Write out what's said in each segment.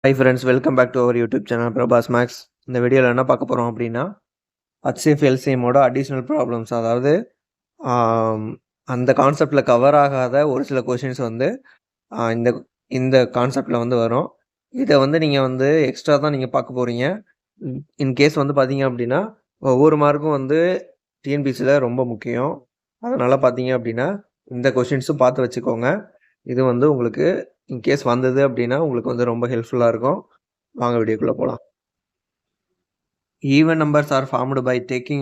High friends, welcome back to our YouTube channel Prabhas maths. இந்த வீடியோவில் என்ன பார்க்க போகிறோம் அப்படின்னா, HCF எல்சிஎம்மோட அடிஷ்னல் ப்ராப்ளம்ஸ். அதாவது அந்த கான்செப்டில் கவர் ஆகாத ஒரு சில கொஷின்ஸ் வந்து இந்த இந்த கான்செப்டில் வந்து வரும். இதை வந்து நீங்கள் வந்து எக்ஸ்ட்ரா தான் நீங்கள் பார்க்க போகிறீங்க. இன்கேஸ் வந்து பார்த்தீங்க அப்படின்னா, ஒவ்வொரு மார்க்கும் வந்து டிஎன்பிசியில் ரொம்ப முக்கியம். அதனால் பார்த்தீங்க அப்படின்னா இந்த கொஷின்ஸும் பார்த்து வச்சுக்கோங்க. இது வந்து உங்களுக்கு இன்கேஸ் வந்தது அப்படின்னா உங்களுக்கு வந்து ரொம்ப ஹெல்ப்ஃபுல்லாக இருக்கும். வாங்க வீடியோக்குள்ளே போகலாம். Even numbers are formed by taking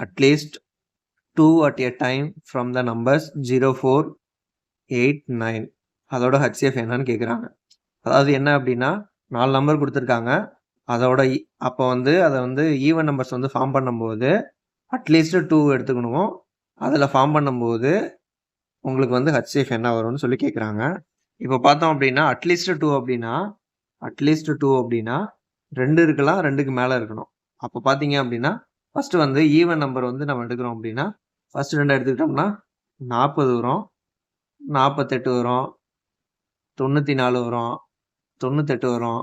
at least 2 at a time from the numbers 0, 4, 8, 9. அதோட HCF என்னன்னு கேட்குறாங்க. அதாவது என்ன அப்படின்னா 4 நம்பர் கொடுத்துருக்காங்க. அதோட அப்போ வந்து அதை வந்து ஈவன் நம்பர்ஸ் வந்து ஃபார்ம் பண்ணும்போது அட்லீஸ்ட் 2 எடுத்துக்கணும். அதில் ஃபார்ம் பண்ணும்போது உங்களுக்கு வந்து HCF என்ன வரும்னு சொல்லி கேட்குறாங்க. இப்போ பார்த்தோம் அப்படின்னா அட்லீஸ்ட் 2 அப்படின்னா 2 இருக்கலாம், 2க்கு மேலே இருக்கணும். அப்போ பார்த்தீங்க அப்படின்னா ஃபஸ்ட்டு வந்து ஈவன் நம்பர் வந்து நம்ம எடுக்கிறோம் அப்படின்னா ஃபஸ்ட்டு 2 எடுத்துக்கிட்டோம்னா 40 வரும், 48 வரும், 94 வரும், 98 வரும்.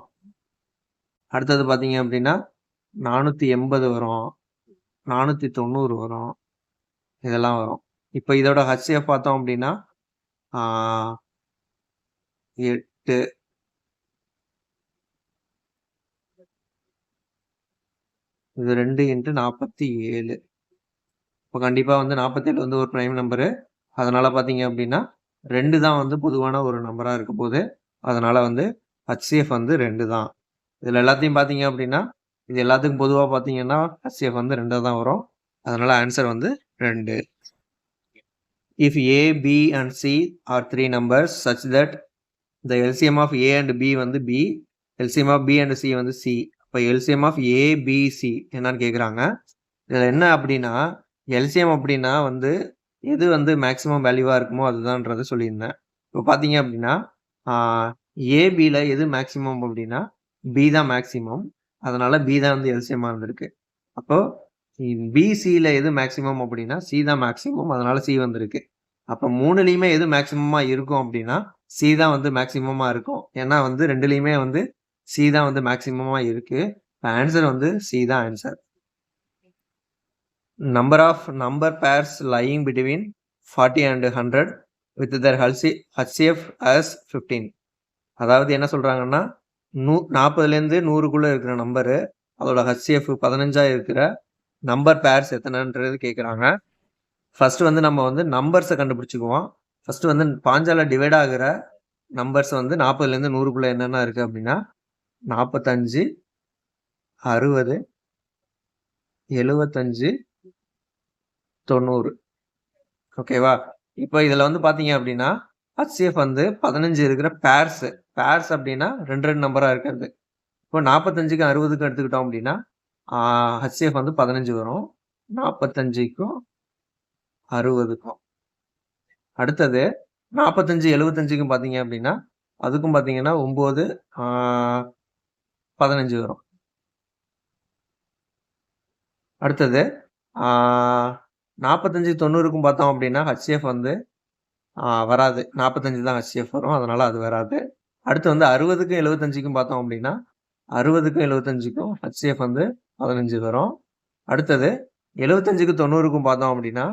அடுத்தது பார்த்தீங்க அப்படின்னா 480 வரும், 490 வரும். இதெல்லாம் வரும். இப்போ இதோட HCF பார்த்தோம் அப்படின்னா 8, இது 2 × 47. இப்போ கண்டிப்பாக வந்து 47 வந்து ஒரு ப்ரைம் நம்பரு. அதனால் பார்த்தீங்க அப்படின்னா 2 தான் வந்து பொதுவான ஒரு நம்பராக இருக்க போகுது. அதனால் வந்து HCF வந்து 2 தான். இதில் எல்லாத்தையும் பார்த்தீங்க அப்படின்னா இது எல்லாத்துக்கும் பொதுவாக பார்த்தீங்கன்னா HCF வந்து 2 தான் வரும். அதனால் ஆன்சர் வந்து 2. If A, B and C are 3 numbers such that the LCM of A and B வந்து B, LCM of B and C வந்து C. இப்போ LCM of A, B, C என்னன்னு கேட்குறாங்க. இதில் என்ன அப்படின்னா LCM அப்படின்னா வந்து எது வந்து மேக்ஸிமம் வேல்யூவாக இருக்குமோ அதுதான்றதை சொல்லியிருந்தேன். இப்போ பார்த்தீங்க அப்படின்னா ஏபியில் எது மேக்ஸிமம் அப்படின்னா பி தான் மேக்ஸிமம். அதனால பி தான் வந்து எல்சிஎம்மாக இருந்திருக்கு. அப்போது பிசியில் எது மேக்ஸிமம் அப்படின்னா சி தான் மேக்ஸிமம். அதனால சி வந்திருக்கு. அப்போ 3லையுமே எது மேக்ஸிமமாக இருக்கும் அப்படின்னா சி தான் வந்து மேக்ஸிமமாக இருக்கும். ஏன்னா வந்து 2லையுமே வந்து சி தான் வந்து மேக்ஸிமமாக இருக்குது. ஆன்சர் வந்து சி தான் answer. Number of number pairs lying between 40 and 100 with their HCF as 15. அதாவது என்ன சொல்கிறாங்கன்னா 40லேருந்து 100க்குள்ளே இருக்கிற நம்பரு அதோட HCF 15 இருக்கிற நம்பர் பேர்ஸ் எத்தனைன்றது கேட்குறாங்க. ஃபஸ்ட்டு வந்து நம்ம வந்து நம்பர்ஸை கண்டுபிடிச்சிக்குவோம். ஃபஸ்ட்டு வந்து 5ஆல் டிவைட் ஆகிற நம்பர்ஸ் வந்து 40லேருந்து 100க்குள்ளே என்னென்ன இருக்குது அப்படின்னா 45, 60, 75, 90. ஓகேவா? இப்போ இதில் வந்து பார்த்தீங்க அப்படின்னா HCF வந்து 15 இருக்கிற பேர்ஸ் அப்படின்னா 2 நம்பராக இருக்கிறது. இப்போ 45க்கும் 60க்கும் எடுத்துக்கிட்டோம் அப்படின்னா HCF வந்து 15 வரும். 45க்கும் 60க்கும். அடுத்தது 45, 75க்கும் பார்த்தீங்க அப்படின்னா அதுக்கும் பார்த்தீங்கன்னா 9, 15 வரும். அடுத்தது 45, 90க்கும் பார்த்தோம் அப்படின்னா HCF வந்து வராது. 45 தான் HCF வரும். அதனால் அது வராது. அடுத்து வந்து 60க்கும் 75க்கும் பார்த்தோம் அப்படின்னா 60க்கும் 75க்கும் HCF வந்து 15 வரும். அடுத்தது 75க்கும் 90க்கும் பார்த்தோம் அப்படின்னா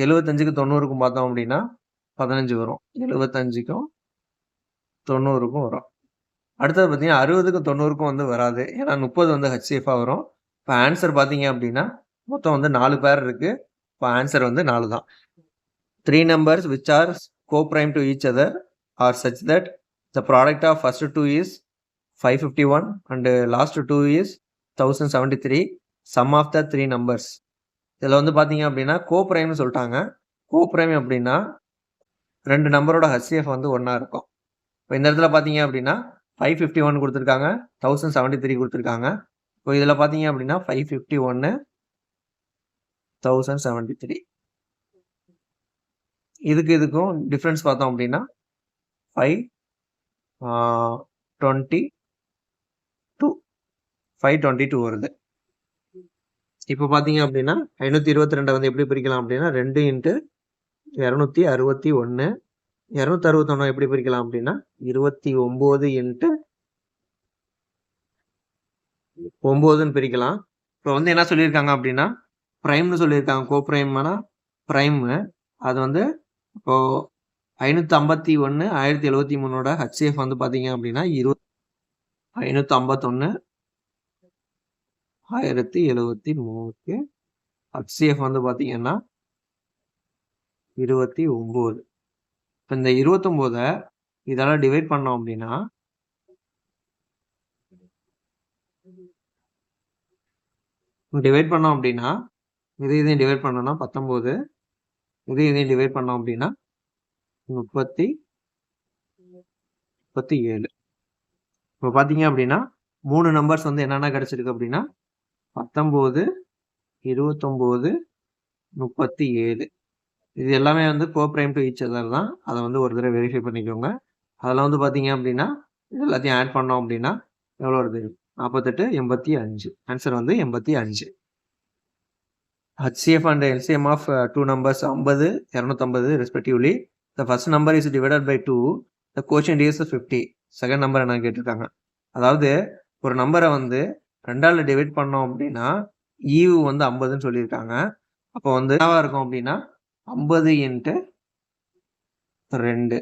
75க்கும் 90க்கும் பார்த்தோம் அப்படின்னா 15 வரும். 75க்கும் 90க்கும் வரும். அடுத்தது பார்த்தீங்கன்னா 60க்கும் 90க்கும் வந்து வராது. ஏன்னா 30 வந்து HCFாக வரும். இப்போ ஆன்சர் பார்த்தீங்க அப்படின்னா மொத்தம் வந்து 4 பேர் இருக்குது. இப்போ ஆன்சர் வந்து 4 தான். 3 numbers which are co-prime to each other are such that the product of first 2 is 551 and last 2 is 1073. Sum of the 3 numbers. இதில் வந்து பார்த்தீங்க அப்படின்னா கோப்ரைம்னு சொல்லிட்டாங்க. கோப்ரைம் அப்படின்னா 2 நம்பரோட HCF வந்து ஒன்றா இருக்கும். இப்போ இந்த இடத்துல பார்த்தீங்க அப்படின்னா 551 கொடுத்துருக்காங்க, 1073 கொடுத்துருக்காங்க. இப்போ இதில் பார்த்தீங்க அப்படின்னா 551, 1073. இதுக்கும் டிஃப்ரென்ஸ் பார்த்தோம் அப்படின்னா 522 வருது. இப்போ பார்த்தீங்க அப்படின்னா 522 வந்து எப்படி பிரிக்கலாம் அப்படின்னா 2 × 261. 261 எப்படி பிரிக்கலாம் அப்படின்னா 29 × 9ன்னு பிரிக்கலாம். இப்போ வந்து என்ன சொல்லியிருக்காங்க அப்படின்னா, பிரைம்னு சொல்லியிருக்காங்க. கோ பிரைம்னா பிரைமு. அது வந்து இப்போ 551 1073ஓட ஹெச்சிஎஃப் வந்து பார்த்தீங்க அப்படின்னா 551 1073க்கு ஹெச்சிஎஃப் வந்து பார்த்தீங்கன்னா 29. இப்போ இந்த 29 இதெல்லாம் டிவைட் பண்ணோம் அப்படின்னா இதையும் டிவைட் பண்ணோம்னா 19, இதையும் டிவைட் பண்ணோம் அப்படின்னா 37. இப்போ பார்த்தீங்க அப்படின்னா 3 நம்பர்ஸ் வந்து என்னென்ன கிடைச்சிருக்கு அப்படின்னா 19, 29, 37. இது எல்லாமே வந்து கோ பிரைம் டு ஈச் அதர் தான். அதை வந்து ஒரு தடவை வெரிஃபை பண்ணிக்கோங்க. அதில் வந்து பார்த்தீங்க அப்படின்னா இது எல்லாத்தையும் ஆட் பண்ணோம் அப்படின்னா எவ்வளோ வருது? 48, 85. ஆன்சர் வந்து 85. HCF and LCM of two numbers 50, 250 respectively. The first number is divided by 2. The quotient is 50. Second number என்ன கேட்டிருக்காங்க. அதாவது ஒரு நம்பரை வந்து 2ஆல் டிவைட் பண்ணோம் அப்படின்னா ஈவு வந்து 50ன்னு சொல்லியிருக்காங்க. அப்போ வந்து என்னவா இருக்கும் அப்படின்னா 50 × 2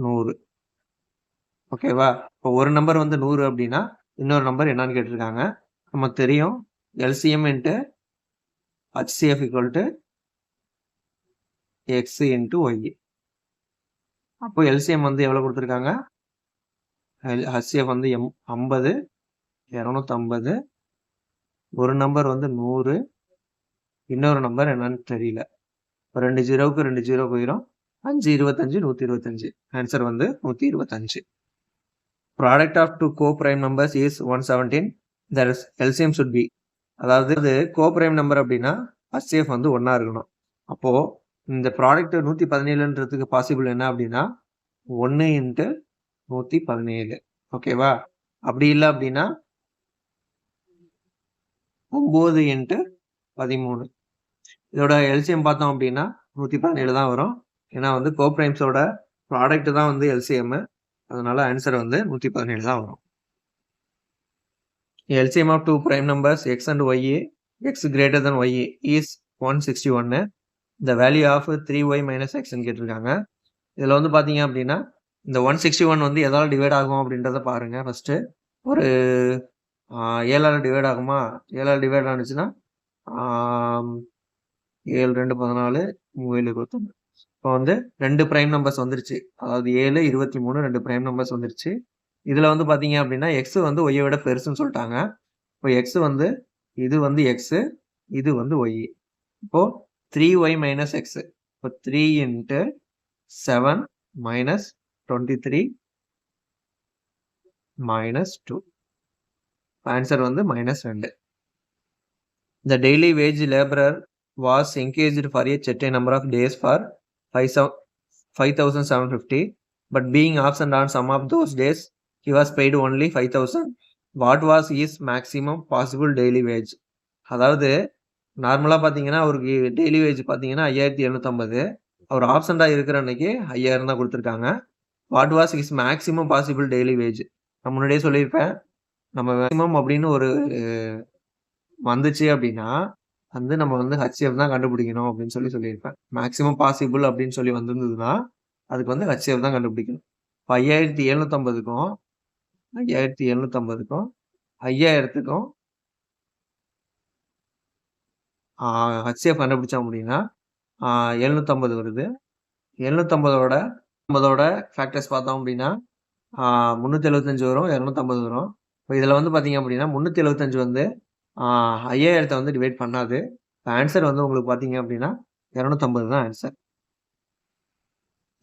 100. ஓகேவா? இப்போ ஒரு நம்பர் வந்து 100 அப்படின்னா இன்னொரு நம்பர் என்னன்னு கேட்டிருக்காங்க. நமக்கு தெரியும் LCM × HCF = X × Y. அப்போ LCM வந்து எவ்வளோ கொடுத்துருக்காங்க? HCF வந்து 50, 250. ஒரு நம்பர் வந்து 100, இன்னொரு நம்பர் என்னன்னு தெரியல. 2 0க்கு 2 0 போயிடும். 5 25 125. ஆன்சர் வந்து 125. Product of two co prime numbers is 117. That is LCM should be. அதாவது கோ பிரைம் நம்பர் அப்படின்னா HCF வந்து 1ஆ இருக்கணும். அப்போ இந்த ப்ராடக்ட் 117ன்றதுக்கு பாசிபிள் என்ன அப்படின்னா 1 × 117. ஓகேவா? அப்படி இல்லை அப்படின்னா 9 × 13. இதோட எல்சிஎம் பார்த்தோம் அப்படின்னா 117 தான் வரும். ஏன்னா வந்து கோப்ரைம்ஸோட ப்ராடக்ட் தான் வந்து எல்சிஎம். அதனால ஆன்சர் வந்து 117 தான் வரும். LCM of two prime numbers x and y, x greater than y is 161. இந்த வேல்யூ ஆஃப் 3y - xன்னு கேட்டிருக்காங்க. இதில் வந்து பார்த்தீங்க அப்படின்னா இந்த 161 வந்து எதால் டிவைட் ஆகும் அப்படின்றத பாருங்க. ஃபர்ஸ்ட் ஒரு 7ஆல் டிவைட் ஆகுமா? 7ஆல் டிவைட் ஆனிச்சுன்னா 7 2 14 3 21. இப்போ வந்து 2 பிரைம் நம்பர்ஸ் வந்துருச்சு. அதாவது 7 23 2 பிரைம் நம்பர்ஸ் வந்துருச்சு. இதில் வந்து பார்த்தீங்க அப்படின்னா எக்ஸ் வந்து ஒய்யை விட பெருசுன்னு சொல்லிட்டாங்க. இப்போ எக்ஸ் வந்து இது வந்து எக்ஸ், இது வந்து ஒய். இப்போ 3y - x. இப்போ 3 × 7 - 23 - 2. ஆன்சர் வந்து -2. The daily wage laborer was engaged for a certain number of days for 5,750, but being absent on some of those days, he was paid only 5,000. What was his maximum possible daily wage? அதாவது நார்மலாக பார்த்தீங்கன்னா அவருக்கு daily wage பார்த்தீங்கன்னா 5,750. அவர் ஆப்சண்டாக இருக்கிற அன்னைக்கு 5,000 தான் கொடுத்துருக்காங்க. What was his maximum possible daily wage? நான் முன்னாடியே சொல்லியிருப்பேன், நம்ம மேக்ஸிமம் அப்படின்னு ஒரு வந்துச்சு அப்படின்னா வந்து நம்ம வந்து HCF தான் கண்டுபிடிக்கணும் அப்படின்னு சொல்லியிருப்பேன். மேக்ஸிமம் பாசிபிள் அப்படின்னு சொல்லி வந்திருந்ததுன்னா அதுக்கு வந்து HCF தான் கண்டுபிடிக்கணும். இப்போ 5,750க்கும் 5,750க்கும் 5,000த்துக்கும் HCF கண்டுபிடிச்சோம் அப்படின்னா 750 வருது. 750ஓட ஃபேக்டர்ஸ் பார்த்தோம் அப்படின்னா 375 வரும், 250 வரும். இப்போ இதில் வந்து பார்த்தீங்க அப்படின்னா 375 வந்து 5,000 வந்து டிவைட் பண்ணாது. ஆன்சர் வந்து உங்களுக்கு பார்த்தீங்க அப்படின்னா 250 தான் answer.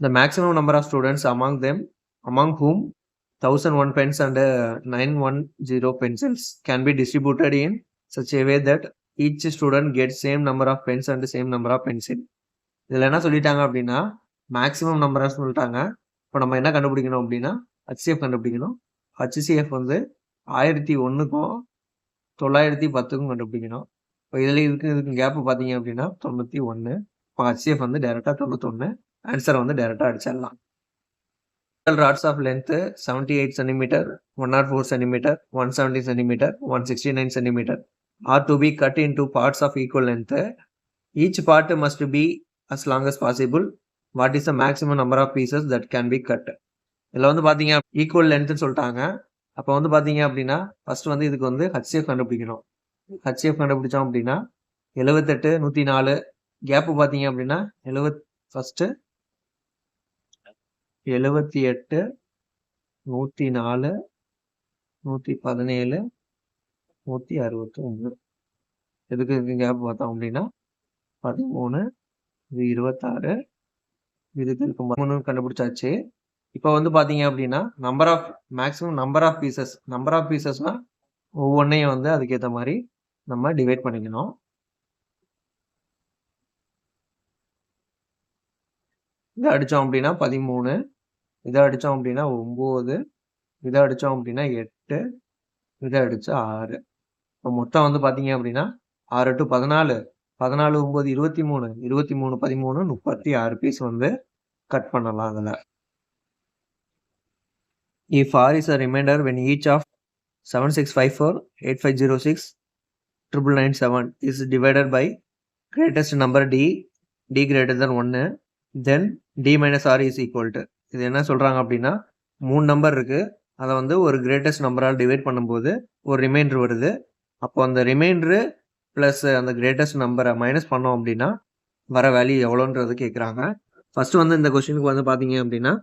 The maximum number of students among whom 1,001 pens and 910 pencils can be distributed in such a way that each student gets same number of pens and same number of pencil. இதில் என்ன சொல்லிட்டாங்க அப்படின்னா maximum நம்பராக சொல்லிட்டாங்க. இப்போ நம்ம என்ன கண்டுபிடிக்கணும் அப்படின்னா HCF கண்டுபிடிக்கணும். HCF வந்து 1001க்கும் 910க்கும் கண்டுபிடிக்கணும். இப்போ இதில் இதுக்கு கேப்பு பார்த்தீங்க அப்படின்னா 91. இப்போ HCF வந்து டைரெக்டாக 91. ஆன்சரை வந்து டைரெக்டாக அடிச்சிடலாம். rods of length 78 cm, 104 cm, 170 cm, 169 cm are to be cut into parts of equal length. Each part must be as long as possible. What is the maximum number of pieces that can be cut? இதில் வந்து பார்த்தீங்க equal லென்த்னு சொல்லிட்டாங்க. அப்போ வந்து பார்த்தீங்க அப்படின்னா first வந்து இதுக்கு வந்து ஹச்சிஎஃப் கண்டுபிடிக்கணும். ஹச்சிஎஃப் கண்டுபிடிச்சோம் அப்படின்னா 78 104 கேப்பு பார்த்தீங்க அப்படின்னா 78 104 117 169 எதுக்கு கேப் பார்த்தோம் அப்படின்னா 13 இது 26 இதுக்கு இருக்கும் 13 கண்டுபிடிச்சாச்சு. இப்போ வந்து பார்த்தீங்க அப்படின்னா மேக்ஸிமம் நம்பர் ஆஃப் பீசஸ்னா ஒவ்வொன்றையும் வந்து அதுக்கேற்ற மாதிரி நம்ம டிவைட் பண்ணிக்கணும். இதை அடித்தோம் அப்படின்னா 13, இதை அடித்தோம் அப்படின்னா 9, இதை அடித்தோம் அப்படின்னா 8, இதை அடித்தா 6. இப்போ மொத்தம் வந்து பார்த்தீங்க அப்படின்னா 6 to 14, 14 9 23, 23 13 36 பீஸ் வந்து கட் பண்ணலாம். அதில் if R is a remainder when each of 7654, 8506, 9997 is divided by greatest number d greater than 1, then d minus R is equal to. இது என்ன சொல்கிறாங்க அப்படின்னா 3 நம்பர் இருக்குது, அதை வந்து ஒரு கிரேட்டஸ்ட் நம்பரால் டிவைட் பண்ணும்போது ஒரு ரிமைண்டர் வருது. அப்போ அந்த ரிமைண்டரு ப்ளஸ் அந்த கிரேட்டஸ்ட் நம்பரை மைனஸ் பண்ணோம் அப்படின்னா வர வேல்யூ எவ்வளோன்றது கேட்குறாங்க. ஃபஸ்ட்டு வந்து இந்த கொஸ்டினுக்கு வந்து பார்த்தீங்க அப்படின்னா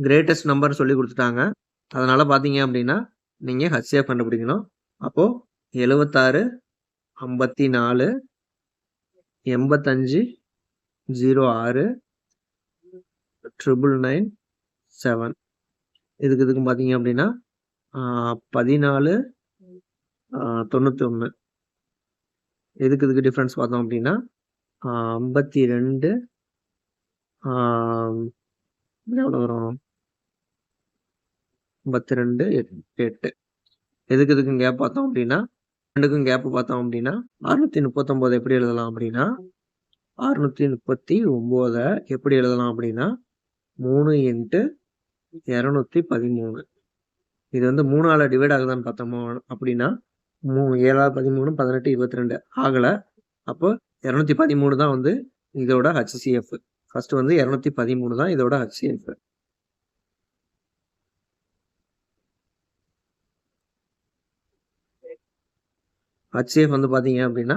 கிரேட்டஸ்ட் நம்பர் சொல்லி கொடுத்துட்டாங்க. அதனால் பார்த்தீங்க அப்படின்னா நீங்கள் ஹச்சிஎஃப் கண்டுபிடிக்கணும். அப்போது 76 54 85 06 997 இதுக்கும் பார்த்தீங்க அப்படின்னா 14 91 இதுக்கு டிஃப்ரென்ஸ் பார்த்தோம் அப்படின்னா 52 எவ்வளோ வரும் 52 8 இதுக்கும் கேப் பார்த்தோம் அப்படின்னா ரெண்டுக்கும் கேப் பார்த்தோம் அப்படின்னா 639 எப்படி எழுதலாம் அப்படின்னா 639 எப்படி எழுதலாம் அப்படின்னா 3 × 213. இது வந்து 3ஆல் டிவைட் ஆகுதான்னு பார்த்தோமோ அப்படின்னா 7 13 18 22 ஆகலை. அப்போ 213 தான் வந்து இதோட ஹச்சிஎஃப். ஃபர்ஸ்ட் வந்து 213 தான் இதோட ஹச்சிஎஃப். ஹச்சிஎஃப் வந்து பார்த்தீங்க அப்படின்னா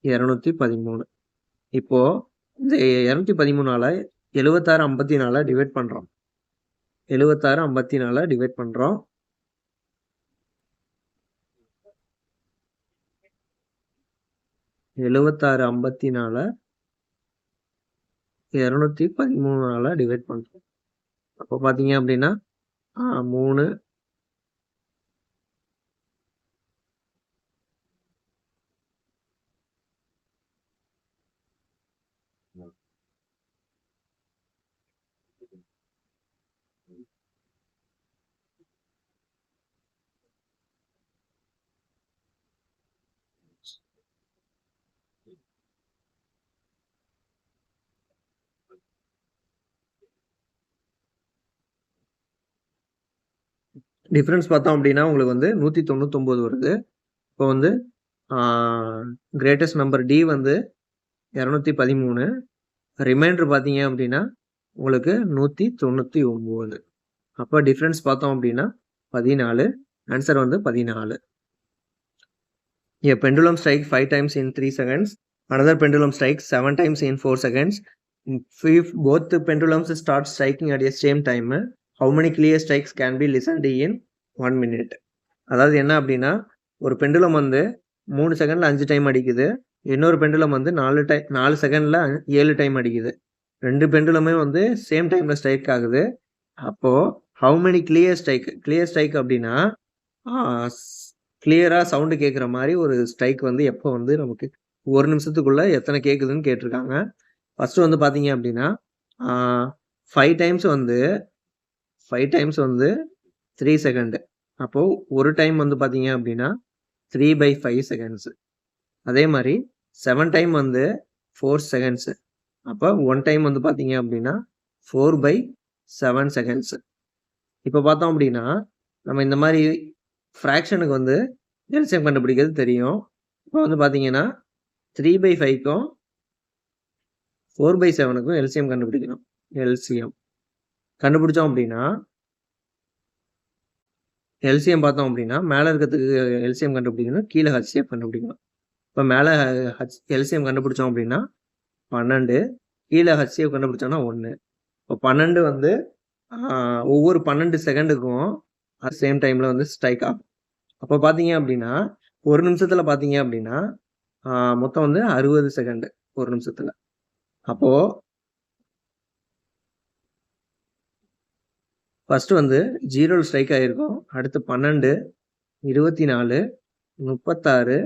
213. இப்போ இந்த 213ஆல் 76 54 டிவைட் பண்ணுறோம். 76 54 டிவைட் பண்ணுறோம். 76 54 213ஆல் டிவைட் பண்ணுறோம். அப்போ பார்த்தீங்க அப்படின்னா 3 டிஃப்ரென்ஸ் பார்த்தோம் அப்படின்னா உங்களுக்கு வந்து 199 வருது. இப்போ வந்து கிரேட்டஸ்ட் நம்பர் டி வந்து 213, ரிமைண்டர் பார்த்தீங்க அப்படின்னா உங்களுக்கு 199. அப்போ டிஃப்ரென்ஸ் பார்த்தோம் அப்படின்னா 14. ஆன்சர் வந்து 14. A pendulum strikes 5 times in 3 seconds. Another pendulum strikes 7 times in 4 seconds. If both the pendulums start striking at the same time, how many clear strikes can be listened in 1 minute? அதாவது என்ன அப்படின்னா ஒரு pendulum வந்து 3 செகண்டில் 5 time அடிக்குது, இன்னொரு pendulum வந்து 4 செகண்டில் 7 டைம் அடிக்குது. ரெண்டு பெண்டுலமே வந்து சேம் டைமில் ஸ்ட்ரைக் ஆகுது. அப்போது ஹவு மெனி கிளியர் ஸ்ட்ரைக் அப்படின்னா கிளியராக சவுண்டு கேட்குற மாதிரி ஒரு ஸ்ட்ரைக் வந்து எப்போ வந்து நமக்கு 1 நிமிஷத்துக்குள்ளே எத்தனை கேட்குதுன்னு கேட்டிருக்காங்க. ஃபஸ்ட்டு வந்து பார்த்தீங்க அப்படின்னா 5 டைம்ஸ் வந்து 3 செகண்டு. அப்போது ஒரு டைம் வந்து பார்த்தீங்க அப்படின்னா 3/5 செகண்ட்ஸு. அதே மாதிரி 7 டைம் வந்து 4 செகண்ட்ஸு. அப்போ 1 டைம் வந்து பார்த்தீங்க அப்படின்னா 4/7 செகண்ட்ஸ். இப்போ பார்த்தோம் அப்படின்னா, நம்ம இந்த மாதிரி ஃப்ராக்ஷனுக்கு வந்து எல்சிஎம் கண்டுபிடிக்கிறது தெரியும். இப்போ வந்து பார்த்தீங்கன்னா 3/5க்கும் 4/7க்கும் எல்சிஎம் கண்டுபிடிக்கணும். எல்சிஎம் கண்டுபிடிச்சோம் அப்படின்னா எல்சிஎம் பார்த்தோம் அப்படின்னா மேலே இருக்கிறதுக்கு எல்சிஎம் கண்டுபிடிக்கணும், கீழே ஹச்சிஎஃப் கண்டுபிடிக்கணும். இப்போ மேலே எல்சிஎம் கண்டுபிடிச்சோம் அப்படின்னா 12, கீழே ஹச்சிஎஃப் கண்டுபிடிச்சோம்னா 1. இப்போ 12 வந்து ஒவ்வொரு 12 செகண்டுக்கும் சேம் டைமில் வந்து ஸ்ட்ரைக் ஆகும். அப்போ பார்த்தீங்க அப்படின்னா 1 நிமிஷத்தில் பார்த்தீங்க அப்படின்னா மொத்தம் வந்து 60 செகண்டு 1 நிமிஷத்தில். அப்போது ஃபஸ்ட்டு வந்து 0 ஸ்ட்ரைக் ஆகிருக்கும். அடுத்து 12, 24, 36,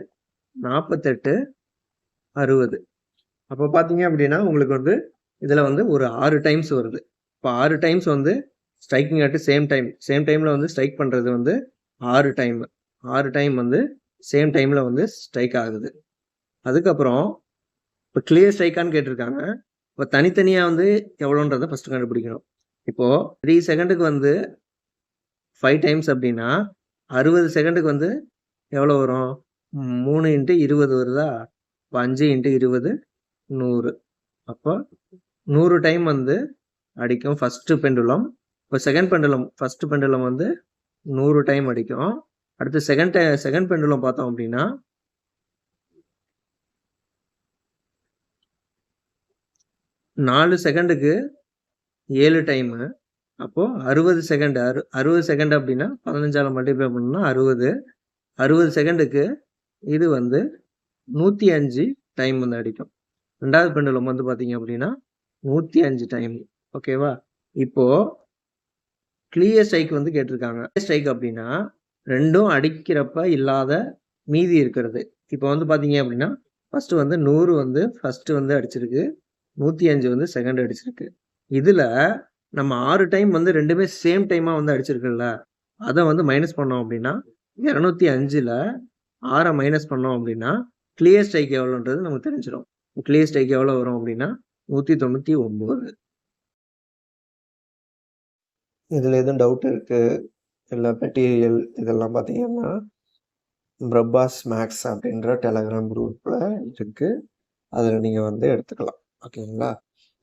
48, 60. அப்போ பார்த்தீங்க அப்படின்னா உங்களுக்கு வந்து இதில் வந்து ஒரு 6 டைம்ஸ் வருது. இப்போ 6 டைம்ஸ் வந்து ஸ்ட்ரைக்கிங் அட் சேம் டைமில் வந்து ஸ்ட்ரைக் பண்ணுறது வந்து 6 டைம் வந்து சேம் டைமில் வந்து ஸ்ட்ரைக் ஆகுது. அதுக்கப்புறம் இப்போ கிளியர் ஸ்ட்ரைக்கான்னு கேட்டிருக்காங்க. இப்போ தனித்தனியாக வந்து எவ்வளோன்றதை ஃபஸ்ட்டு கண்டுபிடிக்கணும். இப்போது 3 செகண்டுக்கு வந்து 5 டைம்ஸ் அப்படின்னா 60 செகண்டுக்கு வந்து எவ்வளோ வரும்? 3 × 20 வருதா? இப்போ 5 × 20 100. அப்போ 100 டைம் வந்து அடிக்கும் ஃபஸ்ட்டு பெண்டுலம். இப்போ ஃபஸ்ட்டு பெண்டுலம் வந்து 100 டைம் அடிக்கும். அடுத்து செகண்ட் பெண்டுலம் பார்த்தோம் அப்படின்னா 4 செகண்டுக்கு 7 டைமு. அப்போது 60 செகண்டு 60 செகண்ட் அப்படின்னா 15ஆல் மல்டிப்ளை பண்ணோம்னா 60 செகண்டுக்கு இது வந்து 105 டைம் வந்து அடிக்கும். ரெண்டாவது பெண்டுலம் வந்து பார்த்தீங்க அப்படின்னா 105 டைம். ஓகேவா? இப்போது கிளியர் ஸ்ட்ரைக் வந்து கேட்டிருக்காங்க. ஸ்ட்ரைக் அப்படின்னா ரெண்டும் அடிக்கிறப்ப இல்லாத மீதி இருக்கிறது. இப்போ வந்து பார்த்தீங்க அப்படின்னா ஃபஸ்ட்டு வந்து 100 வந்து ஃபஸ்ட்டு வந்து அடிச்சிருக்கு, 105 வந்து செகண்ட் அடிச்சிருக்கு. இதில் நம்ம 6 டைம் வந்து ரெண்டுமே சேம் டைமாக வந்து அடிச்சிருக்குல்ல, அதை வந்து மைனஸ் பண்ணோம் அப்படின்னா 205ல் 6 மைனஸ் பண்ணோம் அப்படின்னா கிளியர் ஸ்ட்ரைக் எவ்வளோன்றது நமக்கு தெரிஞ்சிடும். கிளியர் ஸ்ட்ரைக் எவ்வளோ வரும் அப்படின்னா 199. இதில் எதுவும் டவுட் இருக்குது இல்லை மெட்டீரியல் இதெல்லாம் பார்த்தீங்கன்னா பிரபாஸ் மேக்ஸ் அப்படின்ற டெலகிராம் குரூப்பில் இருக்குது. அதில் நீங்கள் வந்து எடுத்துக்கலாம். ஓகேங்களா?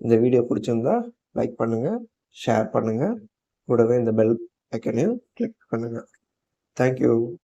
இந்த வீடியோ பிடிச்சிருந்தா லைக் பண்ணுங்கள், ஷேர் பண்ணுங்கள், கூடவே இந்த பெல் ஐக்கனையும் கிளிக் பண்ணுங்கள். தேங்க்யூ.